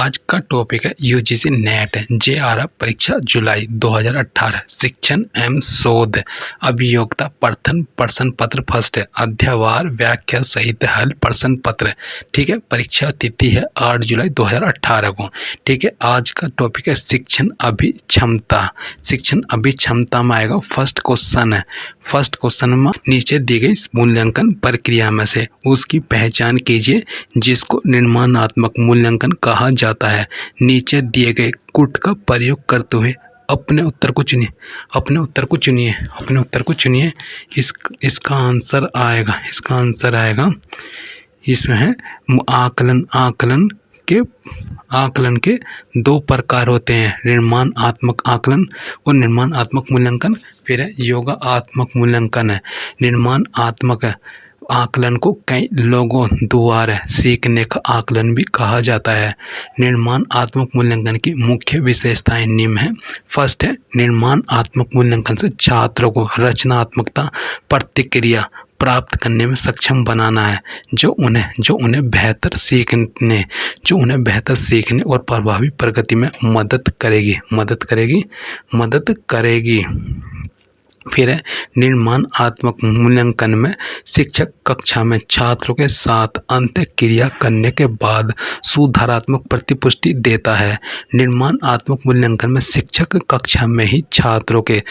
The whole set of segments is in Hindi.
आज का टॉपिक है यूजीसी नेट जेआरएफ परीक्षा जुलाई 2018 शिक्षण एवं शोध अभियोक्ता प्रश्न पत्र फर्स्ट है अध्यावार व्याख्या सहित हल प्रश्न पत्र। ठीक है, परीक्षा तिथि है 8 जुलाई 2018 को। ठीक है, आज का टॉपिक है शिक्षण अभिक्षमता। शिक्षण अभिक्षमता में आएगा फर्स्ट क्वेश्चन है। फर्स्ट क्वेश्चन में नीचे दी गई मूल्यांकन प्रक्रिया में से उसकी पहचान कीजिए जिसको निर्माणात्मक मूल्यांकन कहा जाता है। नीचे दिए गए कुट का प्रयोग करते हुए अपने उत्तर को चुनिए। अपने उत्तर को चुनिए। इसका आंसर आएगा इसमें है आकलन के दो प्रकार होते हैं, निर्माणात्मक आकलन और निर्माणात्मक मूल्यांकन। फिर है योगात्मक मूल्यांकन है। निर्माणात्मक आकलन को कई लोगों द्वारा सीखने का आकलन भी कहा जाता है। निर्माणात्मक मूल्यांकन की मुख्य विशेषताएं निम्न है। फर्स्ट है निर्माणात्मक मूल्यांकन से छात्रों को रचनात्मकता प्रतिक्रिया प्राप्त करने में सक्षम बनाना है, जो उन्हें बेहतर सीखने और प्रभावी प्रगति में मदद करेगी। फिर है निर्माणात्मक मूल्यांकन में शिक्षक कक्षा में छात्रों के साथ अंतःक्रिया करने के बाद सुधारात्मक प्रतिपुष्टि देता है। निर्माणात्मक मूल्यांकन में शिक्षक कक्षा में ही छात्रों के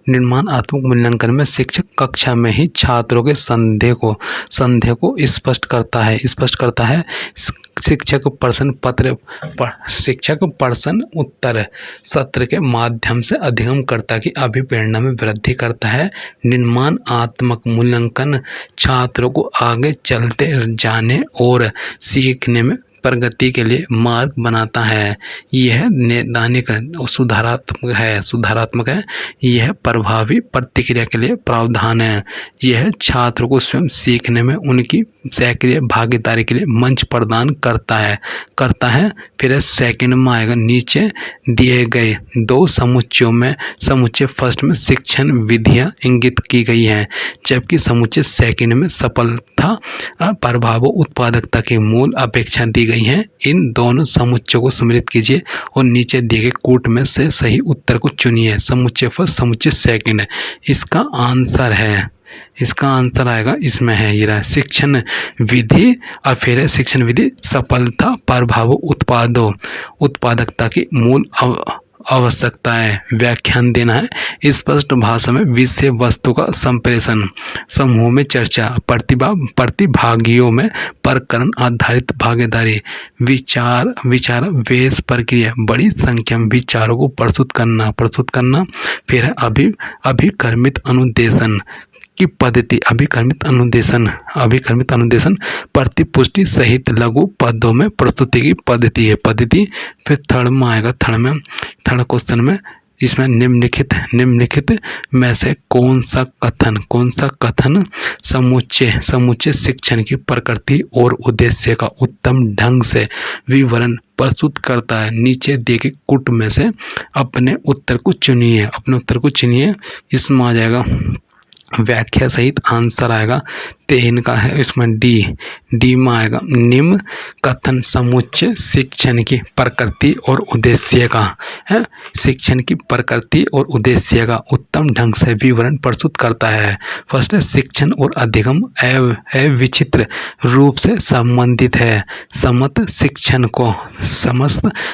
निर्माणात्मक मूल्यांकन में शिक्षक कक्षा में ही छात्रों के संदेह को स्पष्ट करता है। शिक्षक प्रश्न उत्तर सत्र के माध्यम से अधिगमकर्ता की अभिप्रेरणा में वृद्धि करता है। निर्माणात्मक मूल्यांकन छात्रों को आगे चलते जाने और सीखने में प्रगति के लिए मार्ग बनाता है। यह नैदानिक सुधारात्मक है। यह प्रभावी प्रतिक्रिया के लिए प्रावधान है। यह छात्र को स्वयं सीखने में उनकी सक्रिय भागीदारी के लिए मंच प्रदान करता है। फिर सेकंड में आएगा नीचे दिए गए दो समुच्चयों में समुच्चय फर्स्ट में शिक्षण विधियां इंगित की गई हैं, जबकि समुच्चय सेकंड में सफलता प्रभाव उत्पादकता की मूल अपेक्षा दी गई हैं। इन दोनों समुच्चयों को सम्मिलित कीजिए और नीचे दिए गए कूट में से सही उत्तर को चुनिए। समुच्चय फर्स्ट समुच्चय सेकंड है। इसका आंसर आएगा इसमें है ये रहा शिक्षण विधि और फिर है शिक्षण विधि सफलता प्रभाव उत्पादकता की मूल आवश्यकताएं व्याख्यान देना है। स्पष्ट भाषा में विषय वस्तु का संप्रेषण, समूह में चर्चा, प्रतिभागियों में प्रकरण आधारित भागीदारी, विचार वेश प्रक्रिया, बड़ी संख्या में विचारों को प्रस्तुत करना। फिर है अभिकर्मित अनुदेशन की पद्धति, अभिकर्मित अनुदेशन प्रतिपुष्टि सहित लघु पदों में प्रस्तुति की पद्धति है। फिर थर्ड क्वेश्चन में इसमें निम्नलिखित में से कौन सा कथन समुच्चय शिक्षण की प्रकृति और उद्देश्य का उत्तम ढंग से विवरण प्रस्तुत करता है। नीचे दिए गए कूट में से अपने उत्तर को चुनिए। इसमें आ जाएगा व्याख्या सहित आंसर आएगा 3 का है। इसमें डी में आएगा निम्न कथन समुच्चय शिक्षण की प्रकृति और उद्देश्य का है। शिक्षण की प्रकृति और उद्देश्य का उत्तम ढंग से विवरण प्रस्तुत करता है। फर्स्ट है शिक्षण और अधिगम अविच्छिन्न रूप से संबंधित है। समस्त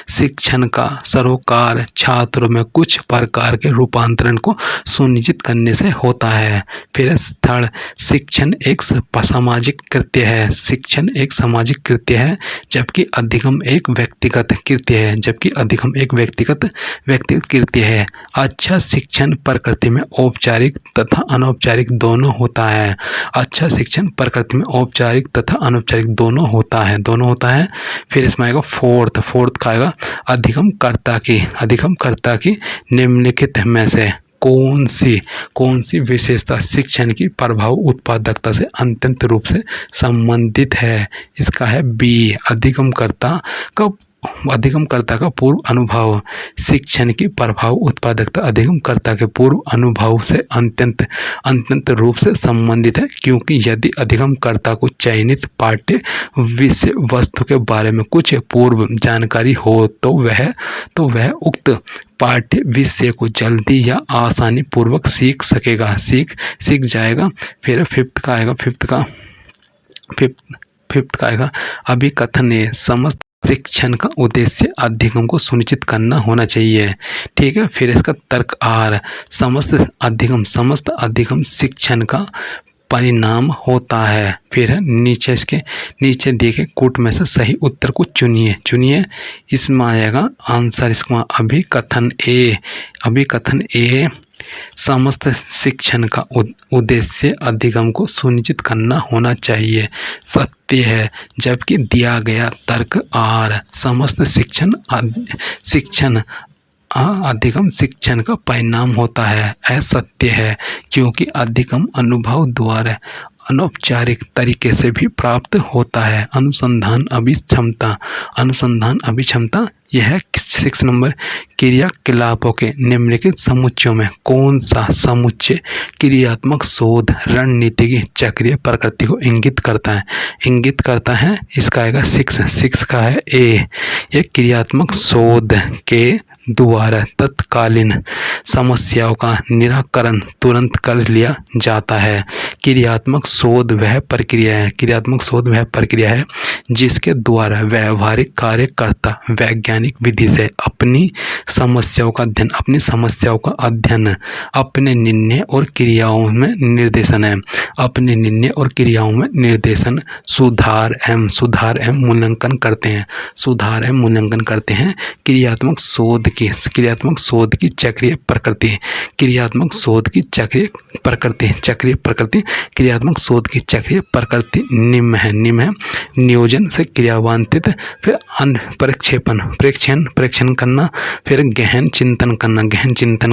शिक्षण का सरोकार छात्रों में कुछ प्रकार के रूपांतरण को सुनिश्चित करने से होता है। फिर थर्ड शिक्षण एक सामाजिक कृत्य है। जबकि अधिगम एक व्यक्तिगत कृत्य है। अच्छा शिक्षण प्रकृति में औपचारिक तथा अनौपचारिक दोनों होता है। फिर इसमें आएगा फोर्थ का आएगा अधिगमकर्ता की निम्नलिखित में से कौन सी विशेषता शिक्षण की प्रभाव उत्पादकता से अत्यंत रूप से संबंधित है। इसका है बी अधिगमकर्ता का अधिगमकर्ता का पूर्व अनुभव। शिक्षण की प्रभाव उत्पादकता अधिगमकर्ता के पूर्व अनुभव से अत्यंत रूप से संबंधित है, क्योंकि यदि अधिगमकर्ता को चयनित पाठ्य विषय वस्तु के बारे में कुछ पूर्व जानकारी हो तो वह उक्त पाठ्य विषय को जल्दी या आसानी पूर्वक सीख सकेगा, सीख जाएगा। फिर फिफ्थ का आएगा अभिकथन। समस्त शिक्षण का उद्देश्य अधिगम को सुनिश्चित करना होना चाहिए। ठीक है। फिर इसका तर्क आर, समस्त अधिगम शिक्षण का परिणाम होता है। फिर नीचे देखे कूट में से सही उत्तर को चुनिए। इसमें आएगा आंसर इसका अभिकथन ए, समस्त शिक्षण का उद्देश्य अधिगम को सुनिश्चित करना होना चाहिए, सत्य है। जबकि दिया गया तर्क आर, समस्त शिक्षण अधिगम शिक्षण का परिणाम होता है, असत्य है, क्योंकि अधिगम अनुभव द्वारा अनौपचारिक तरीके से भी प्राप्त होता है। अनुसंधान अभिक्षमता यह है 6 नंबर। क्रियाकलापों के निम्नलिखित समुच्चयों में कौन सा समुच्चय क्रियात्मक शोध रणनीति की चक्रीय प्रकृति को इंगित करता है? इसका आएगा 6 का है ए। यह क्रियात्मक शोध के द्वारा तत्कालीन समस्याओं का निराकरण तुरंत कर लिया जाता है। क्रियात्मक शोध वह प्रक्रिया है जिसके द्वारा व्यवहारिक कार्यकर्ता वैज्ञानिक विधि से अपनी समस्याओं का अध्ययन अपने निर्णय और क्रियाओं में निर्देशन सुधार एवं मूल्यांकन करते हैं। क्रियात्मक शोध की चक्रीय प्रकृति क्रियात्मक शोध की चक्रीय प्रकृति निम्न है। नियोजन से क्रियान्वित, फिर प्रेक्षण करना, फिर गहन चिंतन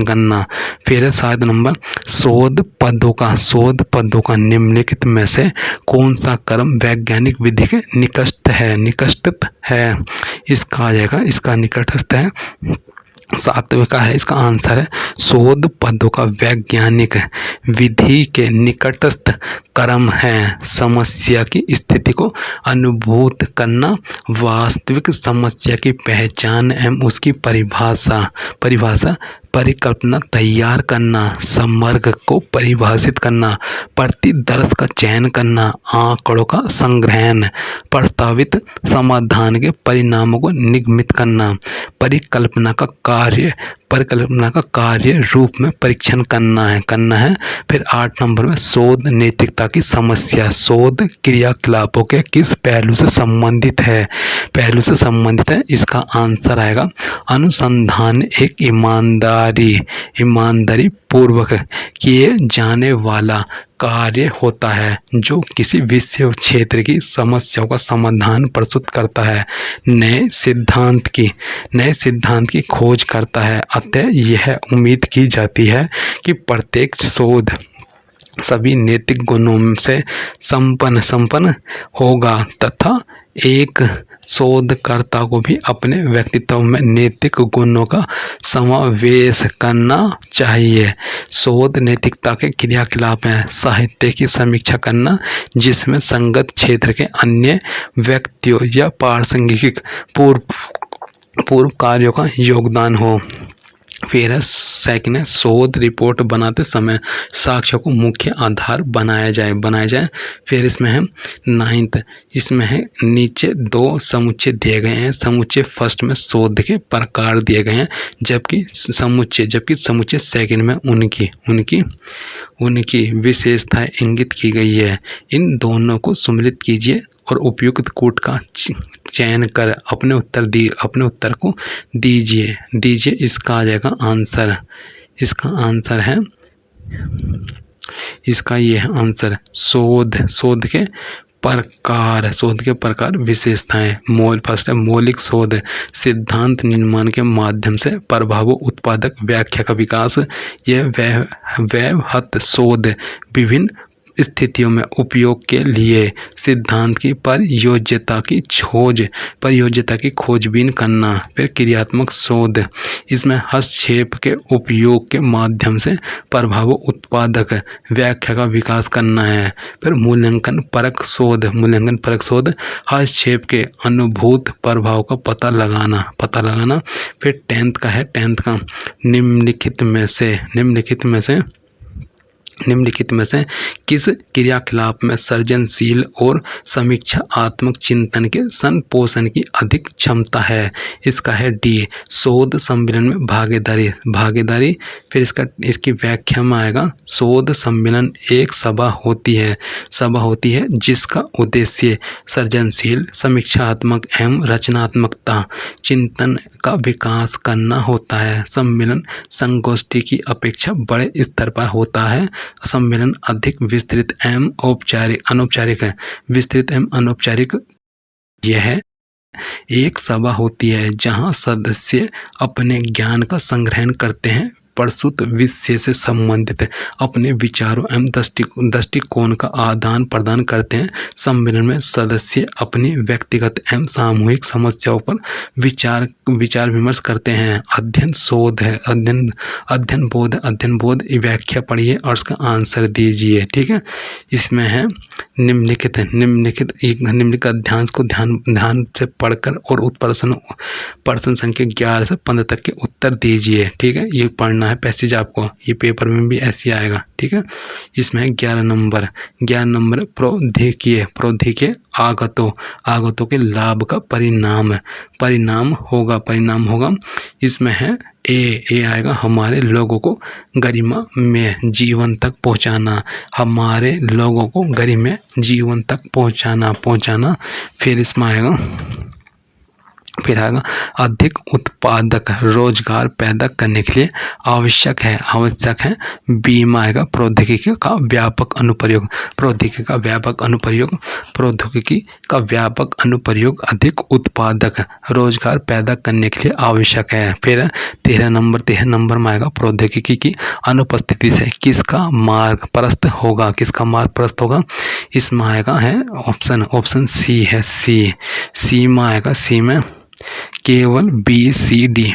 करना। फिर 7 नंबर शोध पदों का निम्नलिखित में से कौन सा क्रम वैज्ञानिक विधि के निकटस्थ है? इसका आ जाएगा, इसका निकटस्थ है 7वें का है। इसका आंसर है शोध पदों का वैज्ञानिक विधि के निकटस्थ क्रम है समस्या की स्थिति को अनुभूत करना, वास्तविक समस्या की पहचान एवं उसकी परिकल्पना तैयार करना, समग्र को परिभाषित करना, प्रतिदर्श का चयन करना, आंकड़ों का संग्रहण, प्रस्तावित समाधान के परिणामों को निगमित करना, परिकल्पना का कार्य रूप में परीक्षण करना है। फिर 8 नंबर में शोध नैतिकता की समस्या शोध क्रियाकलापों के किस पहलू से संबंधित है? इसका आंसर आएगा अनुसंधान एक ईमानदारी पूर्वक किए जाने वाला कार्य होता है जो किसी विषय क्षेत्र की समस्याओं का समाधान प्रस्तुत करता है, नए सिद्धांत की खोज करता है। अतः यह उम्मीद की जाती है कि प्रत्येक शोध सभी नैतिक गुणों से संपन्न होगा तथा एक शोधकर्ता को भी अपने व्यक्तित्व में नैतिक गुणों का समावेश करना चाहिए। शोध नैतिकता के क्रियाकलाप हैं साहित्य की समीक्षा करना जिसमें संगत क्षेत्र के अन्य व्यक्तियों या प्रासंगिक पूर्व कार्यों का योगदान हो। फिर है सेकंड है शोध रिपोर्ट बनाते समय साक्ष्यों को मुख्य आधार बनाया जाए। फिर इसमें है 9th, इसमें है नीचे 2 समुच्चय दिए गए हैं। समुच्चय फर्स्ट में शोध के प्रकार दिए गए हैं जबकि समुच्चय सेकंड में उनकी विशेषताएं इंगित की गई है। इन दोनों को सम्मिलित कीजिए और उपयुक्त कूट का चयन कर अपने उत्तर को दीजिए। इसका आ जाएगा आंसर। इसका आंसर है आंसर शोध के प्रकार विशेषताएं। फर्स्ट है मौलिक शोध सिद्धांत निर्माण के माध्यम से प्रभाव उत्पादक व्याख्या का विकास। यह वैवहत शोध विभिन्न स्थितियों में उपयोग के लिए सिद्धांत की प्रयोज्यता की खोजबीन करना। फिर क्रियात्मक शोध, इसमें हस्तक्षेप के उपयोग के माध्यम से प्रभाव उत्पादक व्याख्या का विकास करना है। फिर मूल्यांकन परक शोध, हस्तक्षेप के अनुभूत प्रभाव का पता लगाना। फिर 10th का निम्नलिखित में से किस क्रियाकलाप में सृजनशील और समीक्षात्मक चिंतन के संपोषण की अधिक क्षमता है? इसका है डी, शोध सम्मेलन में भागीदारी। फिर इसकी व्याख्या में आएगा, शोध सम्मेलन एक सभा होती है जिसका उद्देश्य सृजनशील, समीक्षात्मक एवं रचनात्मकता चिंतन का विकास करना होता है। सम्मेलन संगोष्ठी की अपेक्षा बड़े स्तर पर होता है। सम्मेलन अधिक विस्तृत एवं अनौपचारिक है। यह एक सभा होती है जहां सदस्य अपने ज्ञान का संग्रहण करते हैं, प्रस्तुत विषय से संबंधित अपने विचारों एवं दृष्टिकोण का आदान प्रदान करते हैं। सम्मेलन में सदस्य अपनी व्यक्तिगत एवं सामूहिक समस्याओं पर विचार विमर्श करते हैं। अध्ययन शोध है, अध्ययन बोध व्याख्या पढ़िए और उसका आंसर दीजिए। ठीक है, इसमें है निम्नलिखित अध्यांश को ध्यान से पढ़कर और प्रश्न संख्या 11 से 15 तक के उत्तर दीजिए। ठीक है, ये पढ़ना है पैसेज आपको, ये पेपर में भी ऐसे आएगा। ठीक है, इसमें 11 नंबर प्रौद्योगिकी आगतों के लाभ का परिणाम होगा। इसमें है ए आएगा, हमारे लोगों को गरिमा में जीवन तक पहुंचाना। फिर इसमें आएगा अधिक उत्पादक रोजगार पैदा करने के लिए आवश्यक है। बी में आएगा प्रौद्योगिकी का व्यापक अनुप्रयोग अधिक उत्पादक रोजगार पैदा करने के लिए आवश्यक है। फिर 13 नंबर में आएगा प्रौद्योगिकी की अनुपस्थिति से किसका मार्ग प्रशस्त होगा? इसमें आएगा है ऑप्शन सी है, सी में आएगा, सी में केवल बी सी डी।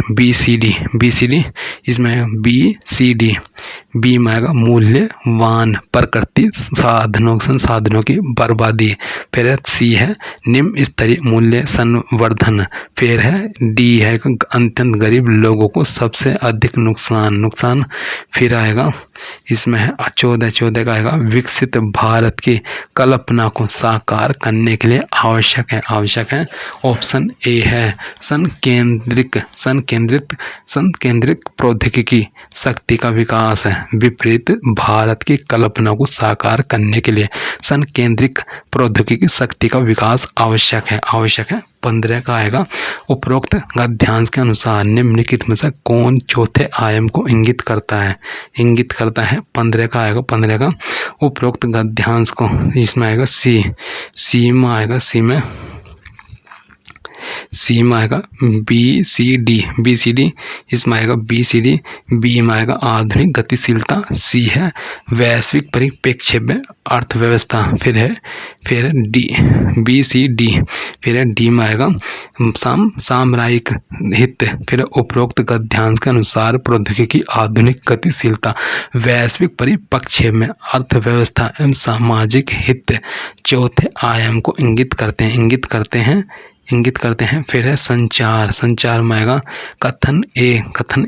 इसमें बी सी डी। बी में आएगा मूल्यवान प्रकृति संसाधनों की बर्बादी। फिर सी है निम्न स्तरीय मूल्य संवर्धन। फिर है डी है अत्यंत गरीब लोगों को सबसे अधिक नुकसान। फिर आएगा इसमें है 14 का आएगा विकसित भारत की कल्पना को साकार करने के लिए आवश्यक है। ऑप्शन ए है सन केंद्रित प्रौद्योगिकी शक्ति का विकास है। विपरीत भारत की कल्पना को साकार करने के लिए सन केंद्रित प्रौद्योगिकी शक्ति का विकास आवश्यक है। 15 का आएगा उपरोक्त गद्यांश के अनुसार निम्नलिखित में से कौन चौथे आयाम को इंगित करता है? 15 का आएगा, 15 का उपरोक्त गद्यांश को, इसमें आएगा सी में आएगा, सी में आएगा बी सी डी। इसमें आएगा बी सी डी। बी में आएगा आधुनिक गतिशीलता। सी है वैश्विक परिप्रेक्ष्य में अर्थव्यवस्था। फिर है डी, बी सी डी। फिर है डी में आएगा सामरिक हित। फिर उपरोक्त गद्यांश के अनुसार प्रौद्योगिकी आधुनिक गतिशीलता वैश्विक परिप्रेक्ष्य में अर्थव्यवस्था एवं सामाजिक हित चौथे आयाम को इंगित करते हैं। फिर है संचार में आएगा कथन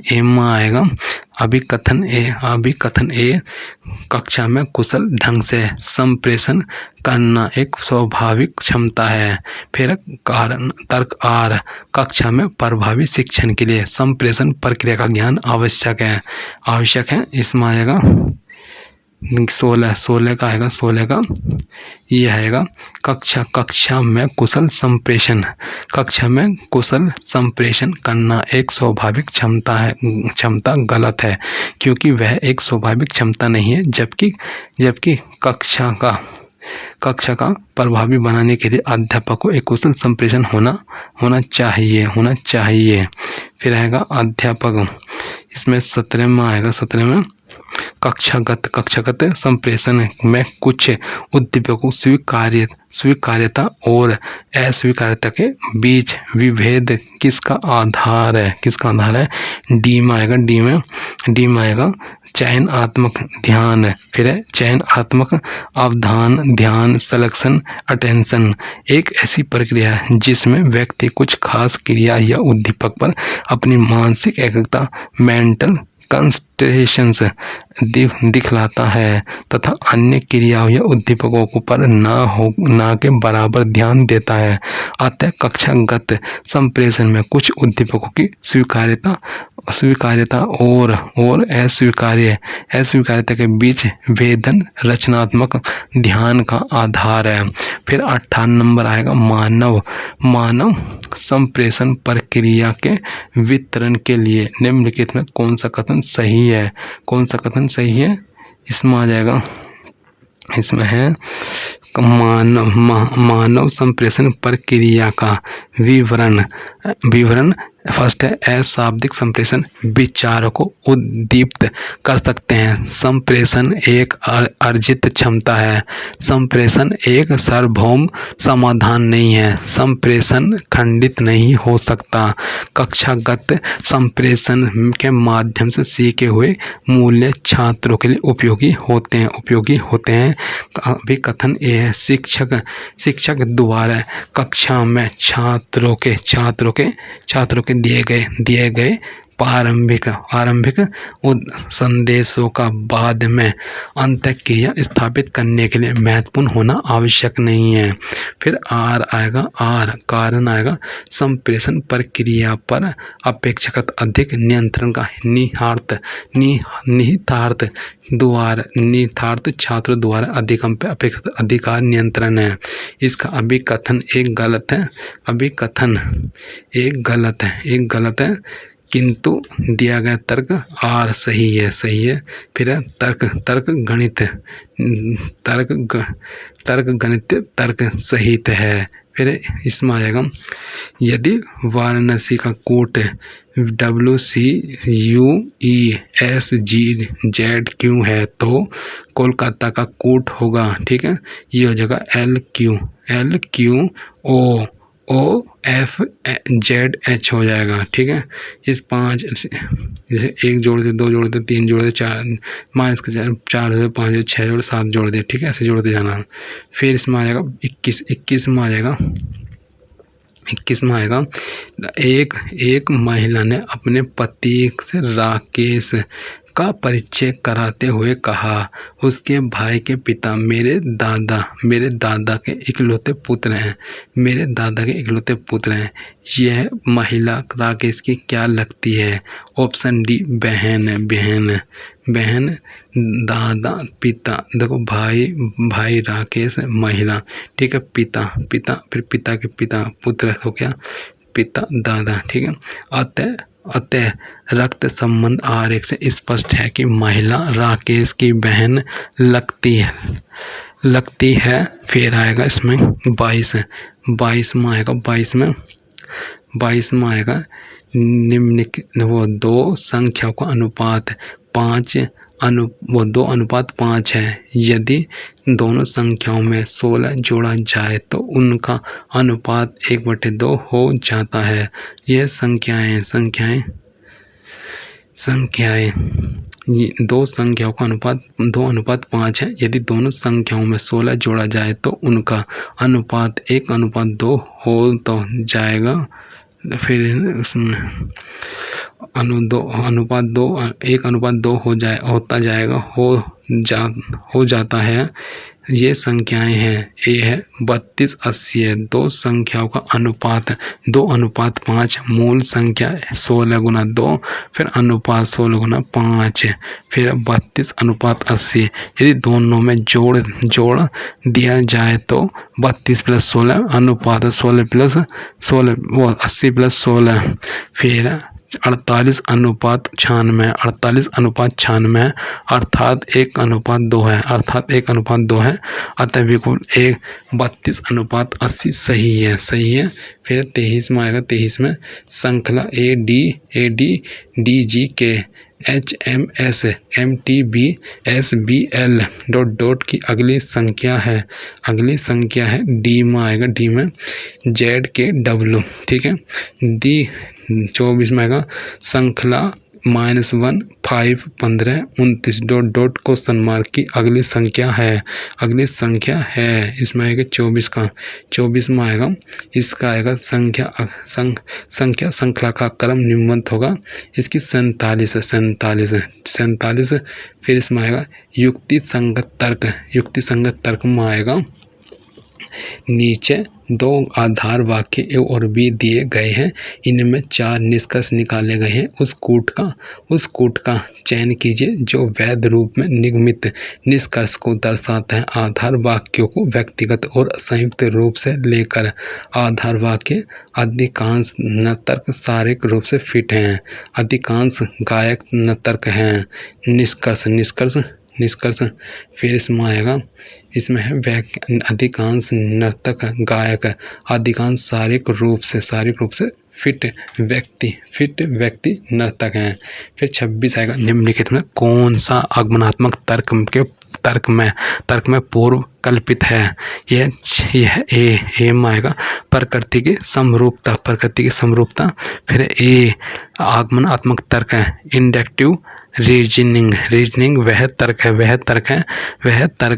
ए में आएगा अभी कथन ए कक्षा में कुशल ढंग से संप्रेषण करना एक स्वाभाविक क्षमता है। फिर कारण तर्क आर कक्षा में प्रभावी शिक्षण के लिए संप्रेषण प्रक्रिया का ज्ञान आवश्यक है। इसमें आएगा 16 का आएगा, 16 का ये आएगा कक्षा में कुशल संप्रेषण करना एक स्वाभाविक क्षमता गलत है, क्योंकि वह एक स्वाभाविक क्षमता नहीं है, जबकि कक्षा का प्रभावी बनाने के लिए अध्यापक को एक कुशल संप्रेषण होना चाहिए। फिर आएगा अध्यापक, इसमें 17 में आएगा, 17 में कक्षागत संप्रेषण में कुछ उद्दीपकों स्वीकार्यता और अस्वीकार्यता के बीच विभेद किसका आधार है? डी में आएगा चयनात्मक ध्यान, फिर है चयनात्मक अवधान, ध्यान, सिलेक्शन, अटेंशन। एक ऐसी प्रक्रिया है जिसमें व्यक्ति कुछ खास क्रिया या उद्दीपक पर अपनी मानसिक एकाग्रता, मेंटल कंसंट्रेशंस दिखलाता है तथा अन्य क्रियाओं या उद्दीपकों को पर ना के बराबर ध्यान देता है। अतः कक्षागत संप्रेषण में कुछ उद्दीपकों की स्वीकार्यता और अस्वीकार्यता के बीच भेदन रचनात्मक ध्यान का आधार है। फिर 58 नंबर आएगा मानव संप्रेषण प्रक्रिया के वितरण के लिए निम्नलिखित में कौन सा कथन सही है? इसमें आ जाएगा, इसमें है मानव संप्रेषण प्रक्रिया का विवरण फर्स्ट है अशाब्दिक संप्रेषण विचारों को उद्दीप्त कर सकते हैं। संप्रेषण एक अर्जित क्षमता है। संप्रेषण एक सार्वभौम समाधान नहीं है। संप्रेषण खंडित नहीं हो सकता। कक्षागत संप्रेषण के माध्यम से सीखे हुए मूल्य छात्रों के लिए उपयोगी होते हैं। अभी कथन ये है, शिक्षक द्वारा कक्षा में छात्रों के दिए गए प्रारंभिक संदेशों का बाद में अंतःक्रिया स्थापित करने के लिए महत्वपूर्ण होना आवश्यक नहीं है। फिर कारण आएगा संप्रेषण प्रक्रिया पर अपेक्षाकृत अधिक नियंत्रण का निहितार्थ छात्र द्वारा अधिगम पे अपेक्षित अधिकार नियंत्रण है। इसका अभिकथन एक गलत है किंतु दिया गया तर्क आर सही है। फिर है तर्क सहित है। फिर इसमें आएगा यदि वाराणसी का कोट WCUESGZQ है तो कोलकाता का कोट होगा, ठीक है, ये हो जाएगा LQOFZH हो जाएगा, ठीक है। इस 5 जैसे 1 जोड़ दे, 2 जोड़ दे, 3 जोड़ दे, 4 माइनस का 4 जोड़ दे, 5 जोड़, 6 जोड़, 7 जोड़ दे, ठीक है, ऐसे जोड़ते जाना। फिर इसमें आ जाएगा 21 में आएगा एक महिला ने अपने पति से राकेश का परिचय कराते हुए कहा, उसके भाई के पिता मेरे दादा के इकलौते पुत्र हैं। यह महिला राकेश की क्या लगती है? ऑप्शन डी बहन, दादा, पिता। देखो भाई राकेश, महिला, ठीक है, पिता, फिर पिता के पिता, पुत्र हो गया पिता, दादा, ठीक है। अतः रक्त संबंध आरेख से स्पष्ट है कि महिला राकेश की बहन लगती है। फिर आएगा इसमें 22 में आएगा निम्नलिखित वो 2 संख्याओं का अनुपात 2:5 है। यदि दोनों संख्याओं में 16 जोड़ा जाए तो उनका अनुपात 1/2 हो जाता है। यह संख्याएं 2 संख्याओं का अनुपात 2:5 है। यदि दोनों संख्याओं में 16 जोड़ा जाए तो उनका अनुपात 1:2 हो तो जाएगा। फिर उसमें 1:2 हो जाता है। ये संख्याएं हैं, ए है 32, 80 है। 2 संख्याओं का अनुपात 2:5, मूल संख्या 16 × 2, फिर अनुपात 16 × 5, फिर 32:80। यदि दोनों में जोड़ दिया जाए तो 32 + 16 अनुपात 16 + 16 वो 80 + 16, फिर 48:96 अर्थात 1:2 है। अतः बिल्कुल 32:80 सही है। फिर 23 में आएगा। 23 में श्रृंखला ADDG के HMS MTBSBL डॉट डॉट की अगली संख्या है डी में आएगा, डी में ZKW, ठीक है। डी 24 में आएगा श्रृंखला -1 5 15 29 डॉट डॉट क्वेश्चन मार्क की अगली संख्या है। इसमें आएगा 24 में आएगा, इसका आएगा संख्या श्रृंखला का क्रम निम्नवत होगा। इसकी 47। फिर इसमें आएगा युक्ति संगत तर्क में आएगा नीचे 2 आधार वाक्य और भी दिए गए हैं, इनमें 4 निष्कर्ष निकाले गए हैं। उस कूट का चयन कीजिए जो वैध रूप में निगमित निष्कर्ष को दर्शाता है। आधार वाक्यों को व्यक्तिगत और संयुक्त रूप से लेकर आधार वाक्य अधिकांश नतर्क शारीरिक रूप से फिट हैं, अधिकांश गायक नतर्क हैं। निष्कर्ष फिर इसमें आएगा, इसमें है अधिकांश नर्तक गायक अधिकांश शारीरिक रूप से फिट व्यक्ति नर्तक हैं। फिर 26 आएगा, निम्नलिखित में कौन सा आगमनात्मक तर्क में पूर्व कल्पित है। यह ए में आएगा प्रकृति की समरूपता। फिर ए आगमनात्मक तर्क है इंडक्टिव रीजनिंग वह तर्क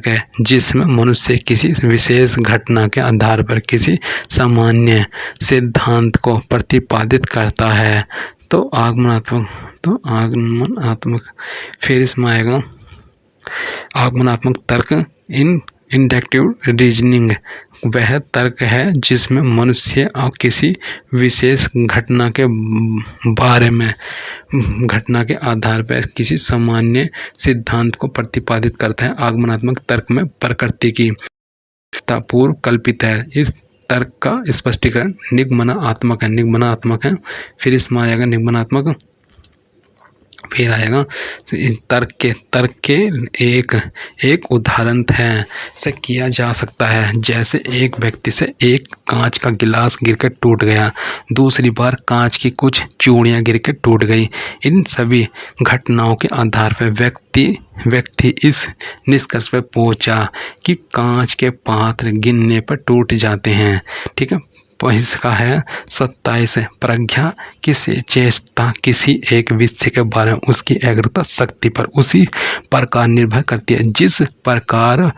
है जिसमें मनुष्य किसी विशेष घटना के आधार पर किसी सामान्य सिद्धांत को प्रतिपादित करता है। तो आगमनात्मक फिर इसमें आएगा आगमनात्मक तर्क इंडक्टिव रीजनिंग वह तर्क है जिसमें मनुष्य किसी विशेष घटना के आधार पर किसी सामान्य सिद्धांत को प्रतिपादित करता है। आगमनात्मक तर्क में प्रकृति की पूर्व कल्पित है। इस तर्क का स्पष्टीकरण निगमनात्मक है। फिर इसमें आएगा निगमनात्मक। फिर आएगा तर्क के एक उदाहरण है से किया जा सकता है, जैसे एक व्यक्ति से एक कांच का गिलास गिरकर टूट गया, दूसरी बार कांच की कुछ चूड़ियाँ गिरकर टूट गई। इन सभी घटनाओं के आधार पर व्यक्ति इस निष्कर्ष पर पहुंचा कि कांच के पात्र गिरने पर टूट जाते हैं, ठीक है। इसका है 27 प्रज्ञा किसी चेष्टा किसी एक विषय के बारे में उसकी एकाग्रता शक्ति पर उसी प्रकार निर्भर करती है जिस प्रकार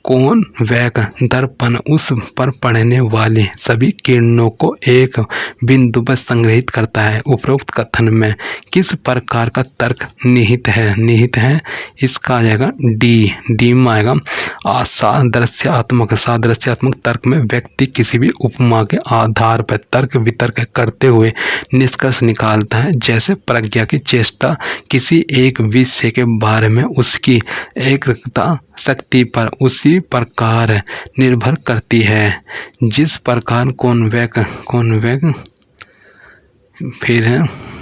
कौन वेग दर्पण उस पर पड़ने वाले सभी किरणों को एक बिंदु पर संग्रहित करता है। उपरोक्त कथन में किस प्रकार का तर्क निहित है। इसका आ जाएगा डी में आएगा सादृश्यात्मक तर्क में व्यक्ति किसी भी उपमा के आधार पर तर्क वितर्क करते हुए निष्कर्ष निकालता है, जैसे प्रज्ञा की चेष्टा किसी एक विषय के बारे में उसकी एकाग्रता शक्ति पर उसी प्रकार निर्भर करती है जिस प्रकार कौन वेग फिर है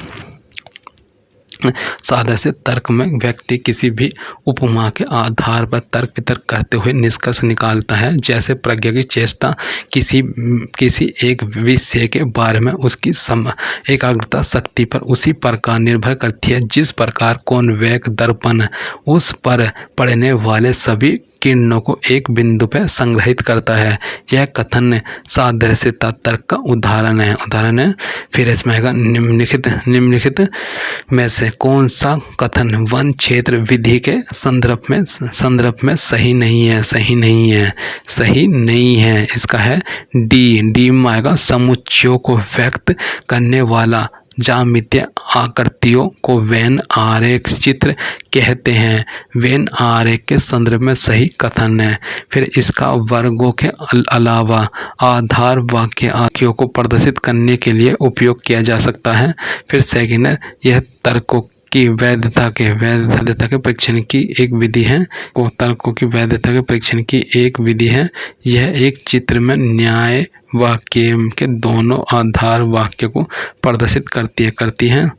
सादृश्य तर्क में व्यक्ति किसी भी उपमा के आधार पर तर्क वितर्क करते हुए निष्कर्ष निकालता है, जैसे प्रज्ञा की चेष्टा किसी एक विषय के बारे में उसकी एकाग्रता शक्ति पर उसी प्रकार निर्भर करती है जिस प्रकार कॉन्वेक्स दर्पण उस पर पड़ने वाले सभी किरणों को एक बिंदु पर संग्रहित करता है। यह कथन सादृश्यता तर्क का उदाहरण है। फिर इसमें आएगा निम्नलिखित में से कौन सा कथन वन क्षेत्र विधि के संदर्भ में सही नहीं है। इसका है डी में आएगा समुच्चयों को व्यक्त करने वाला ज्यामितीय आकृतियों को वेन आरेख चित्र कहते हैं। वेन आरेख के संदर्भ में सही कथन है। फिर इसका वर्गों के अलावा आधार वाक्यों को प्रदर्शित करने के लिए उपयोग किया जा सकता है। फिर सेकंड है यह तर्कों की वैधता के परीक्षण की एक विधि है। तर्कों की वैधता के परीक्षण की एक विधि है। यह एक चित्र में न्याय वाक्य के दोनों आधार वाक्य को प्रदर्शित करती है।